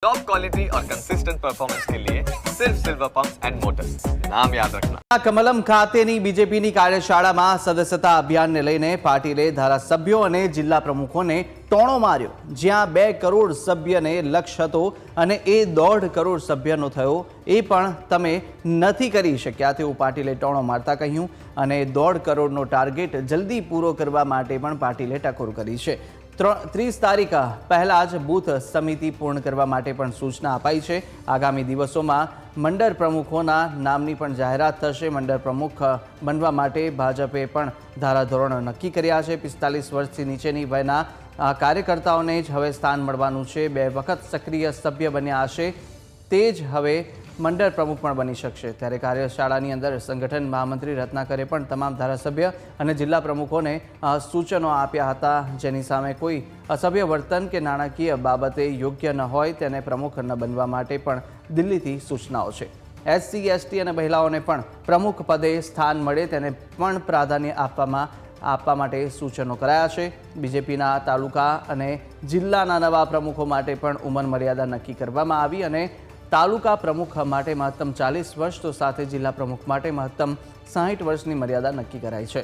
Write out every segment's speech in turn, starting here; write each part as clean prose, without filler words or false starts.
Top quality और consistent performance के लिए सिर्फ सिल्वर पंप्स एंड मोटर्स, नाम याद रखना। કમલમ ખાતેની બીજેપીની કાર્યશાળામાં સદસ્યતા અભિયાનને લઈને પાટીલે ધારાસભ્યો અને જિલ્લા પ્રમુખોને ટોણો માર્યો, જ્યાં 2 કરોડ સભ્યને લક્ષ્ય હતો અને એ 1.5 કરોડ સભ્યનો થયો એ પણ તમે નથી કરી શક્યા તેવું પાટીલે ટોણો મારતા કહ્યું અને 1.5 કરોડનો ટાર્ગેટ જલ્દી પૂરો કરવા માટે પણ પાટીલે ટકોર કરી છે। 30 તારીખ પહેલા જ બૂથ સમિતિ પૂર્ણ કરવા માટે પણ સૂચના અપાઈ છે। આગામી દિવસોમાં મંડળ પ્રમુખોના નામની પણ જાહેરાત થશે। મંડળ પ્રમુખ બનવા માટે ભાજપે પણ ધારાધોરણ નક્કી કર્યા છે। 45 વર્ષથી નીચેની વયના કાર્યકર્તાઓને જ હવે સ્થાન મળવાનું છે। 2 વખત સક્રિય સભ્ય બન્યા હશે તે જ હવે મંડળ પ્રમુખ પણ બની શકશે। ત્યારે કાર્યશાળાની અંદર સંગઠન મહામંત્રી રત્નાકરે પણ તમામ ધારાસભ્ય અને જિલ્લા પ્રમુખોને સૂચનો આપ્યા હતા, જેની સામે કોઈ અસભ્ય વર્તન કે નાણાકીય બાબતે યોગ્ય ન હોય તેને પ્રમુખ ન બનવા માટે પણ દિલ્હીથી સૂચનાઓ છે। SC, ST અને મહિલાઓને પણ પ્રમુખ પદે સ્થાન મળે તેને પણ પ્રાધાન્ય આપવા માટે સૂચનો કરાયા છે। બીજેપીના તાલુકા અને જિલ્લાના નવા પ્રમુખો માટે પણ ઉંમર મર્યાદા નક્કી કરવામાં આવી અને તાલુકા પ્રમુખ માટે મહત્તમ 40 વર્ષ તો સાથે જિલ્લા પ્રમુખ માટે મહત્તમ 60 વર્ષની મર્યાદા નક્કી કરાઈ છે।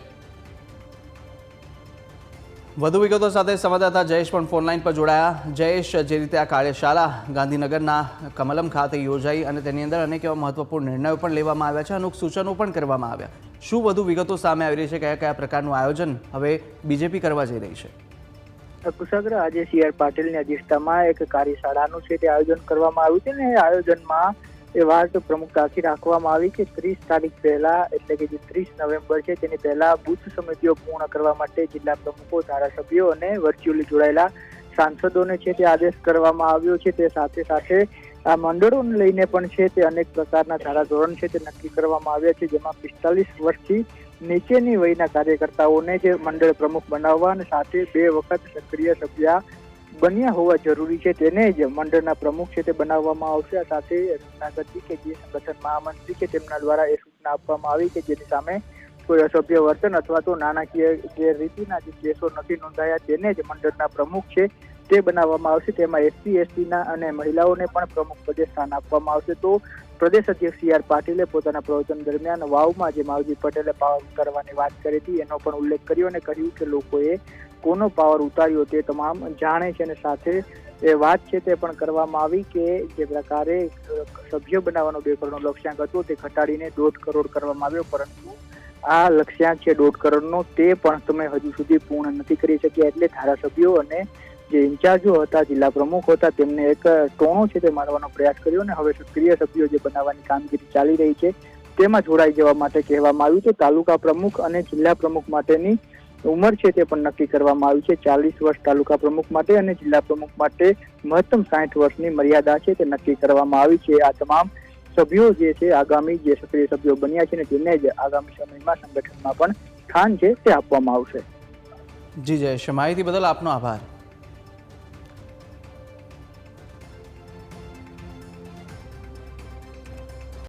વધુ વિગતો સાથે સંવાદદાતા જયેશ પણ ફોનલાઈન પર જોડાયા। જયેશ, જે રીતે આ કાર્યશાળા ગાંધીનગરના કમલમ ખાતે યોજાઈ અને તેની અંદર અનેક એવા મહત્વપૂર્ણ નિર્ણયો પણ લેવામાં આવ્યા છે, અમુક સૂચનો પણ કરવામાં આવ્યા, શું વધુ વિગતો સામે આવી રહી છે? કયા કયા પ્રકારનું આયોજન હવે બીજેપી કરવા જઈ રહી છે? કુશાગ્ર, આજે CR પાટીલની અધ્યક્ષતામાં એક કાર્યશાળાનું છે તે આયોજન કરવામાં આવ્યું છે ને એ આયોજનમાં એ વાત પ્રમુખતાથી રાખવામાં આવી કે 30 તારીખ પહેલા એટલે કે જે 30 નવેમ્બર છે તેની પહેલા બૂથ સમિતિઓ પૂર્ણ કરવા માટે જિલ્લા પ્રમુખો, ધારાસભ્યો અને વર્ચ્યુઅલી જોડાયેલા સાંસદોને છે તે આદેશ કરવામાં આવ્યો છે। તે સાથે સાથે આ મંડળોને લઈને પણ છે તે અનેક પ્રકારના ધારાધોરણ છે તે નક્કી કરવામાં આવ્યા છે, જેમાં 45 વર્ષથી નીચેની વયના કાર્યકર્તાઓને જે મંડળ પ્રમુખ બનાવવા અને સાથે 2 વખત સક્રિય સભ્ય બન્યા હોવા જરૂરી છે તેને જ મંડળના પ્રમુખ છે તે બનાવવામાં આવશે। આ સાથે રત્નાકરજી કે જે સંગઠન મહામંત્રી છે તેમના દ્વારા એ સૂચના આપવામાં આવી કે જેની સામે કોઈ અસભ્ય વર્તન અથવા તો નાણાકીય ગેરરીતિના જે કેસો નથી નોંધાયા તેને જ મંડળના પ્રમુખ છે તે બનાવવામાં આવશે। તેમાં SC, ST ના અને મહિલાઓને પણ પ્રમુખ પદે સ્થાન આપવામાં આવશે। તો પ્રદેશ અધ્યક્ષ CR પાટીલે પોતાના પ્રવચન દરમિયાન વાવમાં જે માવજી પટેલે પાવર ઉતારવાની વાત કરી હતી એનો પણ ઉલ્લેખ કર્યો અને કહ્યું કે લોકોએ કોનો પાવર ઉતાર્યો તે તમામ જાણે છે અને સાથે એ વાત છે તે પણ કરવામાં આવી કે જે પ્રકારે સભ્ય બનાવવાનો 2 કરોડનો લક્ષ્યાંક હતો તે ઘટાડીને 1.5 કરોડ કરવામાં આવ્યો, પરંતુ આ લક્ષ્યાંક છે 1.5 કરોડનો તે પણ તમે હજુ સુધી પૂર્ણ નથી કરી શક્યા। એટલે ધારાસભ્યો અને જે ઇન્ચાર્જો હતા, જિલ્લા પ્રમુખ હતા, તેમને એક ટોણો છે તે મારવાનો પ્રયાસ કર્યો અને હવે સક્રિય સભ્યો જે બનાવવાની કામગીરી ચાલી રહી છે તેમાં જોડાઈ જવા માટે કહેવામાં આવ્યું છે। તાલુકા પ્રમુખ અને જિલ્લા પ્રમુખ માટેની ઉંમર છે તે પણ નક્કી કરવામાં આવી છે। 40 વર્ષ તાલુકા પ્રમુખ માટે અને જિલ્લા પ્રમુખ માટે મહત્તમ 60 વર્ષની મર્યાદા છે તે નક્કી કરવામાં આવી છે। આ તમામ સભ્યો જે છે આગામી જે સક્રિય સભ્યો બન્યા છે ને તેને જ આગામી સમયમાં સંગઠનમાં પણ સ્થાન છે તે આપવામાં આવશે। જી જયેશ, માહિતી બદલ આપનો આભાર।